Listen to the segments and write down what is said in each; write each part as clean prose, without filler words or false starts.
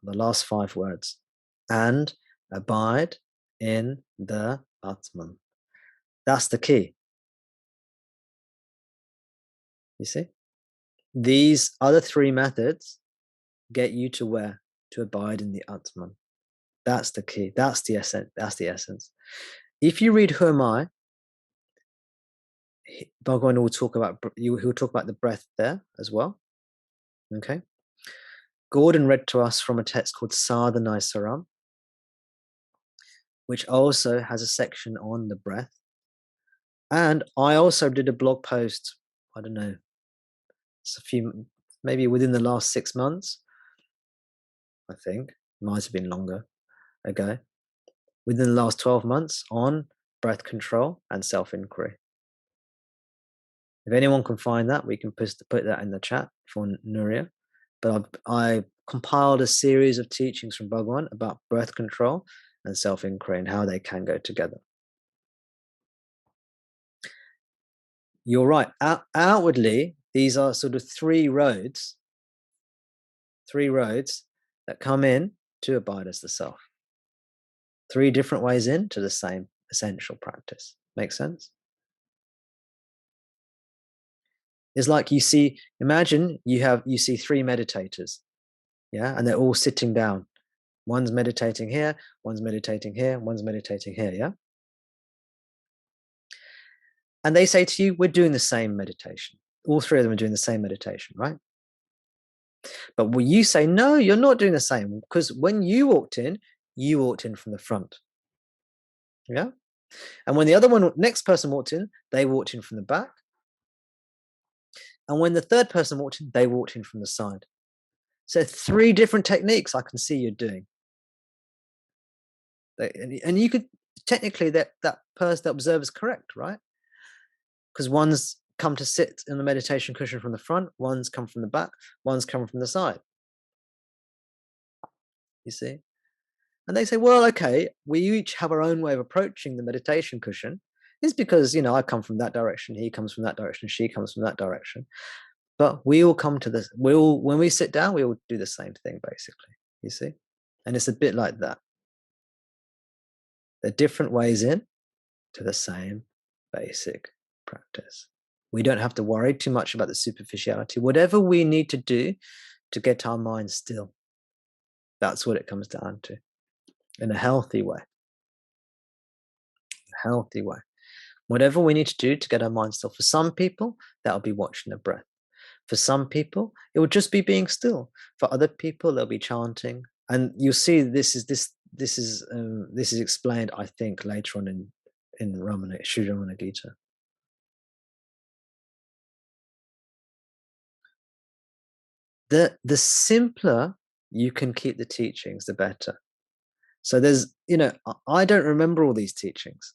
the last 5 words. And abide in the Atman. That's the key. You see? These other 3 methods get you to where? To abide in the Atman. That's the key. That's the essence. That's the essence. If you read Who Am I, Bhagavan will talk about, he'll talk about the breath there as well. Okay. Gordon read to us from a text called Sadhanai Saram, which also has a section on the breath. And I also did a blog post, I don't know, it's a few, maybe within the last 6 months, I think, might have been longer ago, within the last 12 months on breath control and self-inquiry. If anyone can find that, we can put that in the chat for Nuria. But I compiled a series of teachings from Bhagavan about breath control and self-inquiry and how they can go together. You're right. Outwardly, these are sort of 3 roads that come in to abide as the self. 3 different ways into the same essential practice. Make sense? It's like imagine you see 3 meditators, yeah, and they're all sitting down. One's meditating here, one's meditating here, one's meditating here, yeah? And they say to you, we're doing the same meditation. All 3 of them are doing the same meditation, right? But when you say, no, you're not doing the same, because when you walked in from the front, yeah? And when the next person walked in, they walked in from the back. And when the third person walked in, they walked in from the side. So 3 different techniques I can see you're doing. And you could, technically, that person, that observer is correct, right? Because one's come to sit in the meditation cushion from the front, one's come from the back, one's come from the side. You see? And they say, well, okay, we each have our own way of approaching the meditation cushion. It's because, I come from that direction, he comes from that direction, she comes from that direction. But we all come to this, when we sit down, we all do the same thing, basically, you see? And it's a bit like that. There are different ways in to the same basic practice. We don't have to worry too much about the superficiality. Whatever we need to do to get our mind still, that's what it comes down to, in a healthy way. A healthy way. Whatever we need to do to get our mind still. For some people, that'll be watching the breath. For some people, it will just be being still. For other people, they'll be chanting. And you'll see this is explained, I think, later on in Sri Ramana Gita. The simpler you can keep the teachings, the better. So there's, I don't remember all these teachings.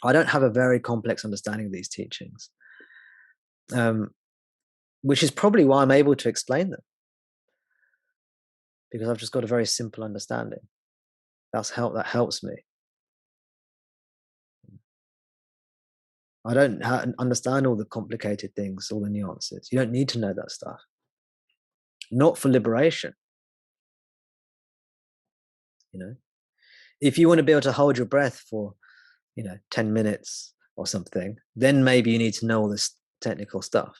I don't have a very complex understanding of these teachings, which is probably why I'm able to explain them, because I've just got a very simple understanding. That helps me. I don't understand all the complicated things, all the nuances. You don't need to know that stuff. Not for liberation. If you want to be able to hold your breath for, 10 minutes or something, then maybe you need to know all this technical stuff.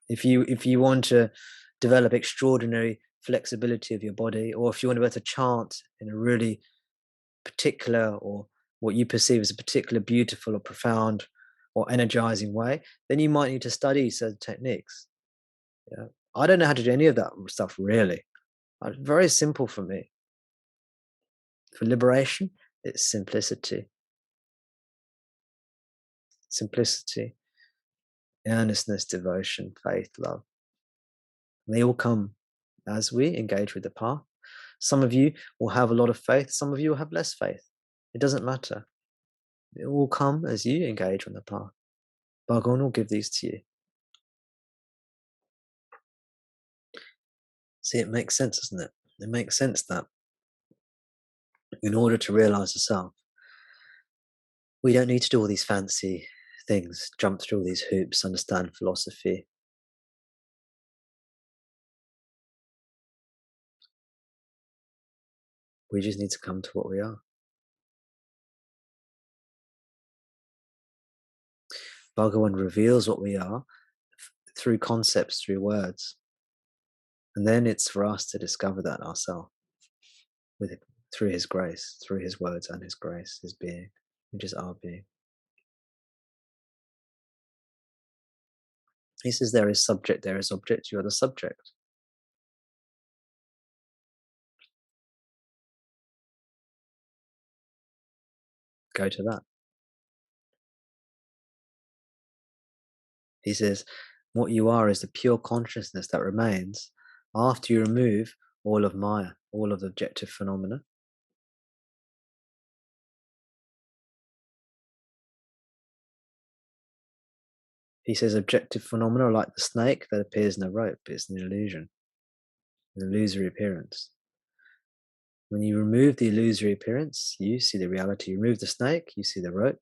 If you want to develop extraordinary flexibility of your body, or if you want to be able to chant in a really particular, or what you perceive as a particular beautiful or profound or energizing way, then you might need to study certain techniques. I don't know how to do any of that stuff, really. It's very simple for me. For liberation, it's simplicity. Simplicity, earnestness, devotion, faith, love. And they all come as we engage with the path. Some of you will have a lot of faith. Some of you will have less faith. It doesn't matter. It will come as you engage on the path. Bhagavan will give these to you. See, it makes sense, doesn't it? It makes sense that in order to realize the self, we don't need to do all these fancy things, jump through all these hoops, understand philosophy, We just need to come to what we are. Bhagavan reveals what we are through concepts, through words. And then it's for us to discover that ourselves with it, through his grace, through his words and his grace, his being, which is our being. He says there is subject, there is object, you are the subject. Go to that. He says, what you are is the pure consciousness that remains after you remove all of Maya, all of the objective phenomena. He says objective phenomena are like the snake that appears in a rope. It's an illusion, an illusory appearance. When you remove the illusory appearance, you see the reality. You remove the snake, you see the rope.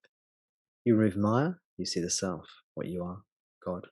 You remove Maya, you see the self, what you are, God.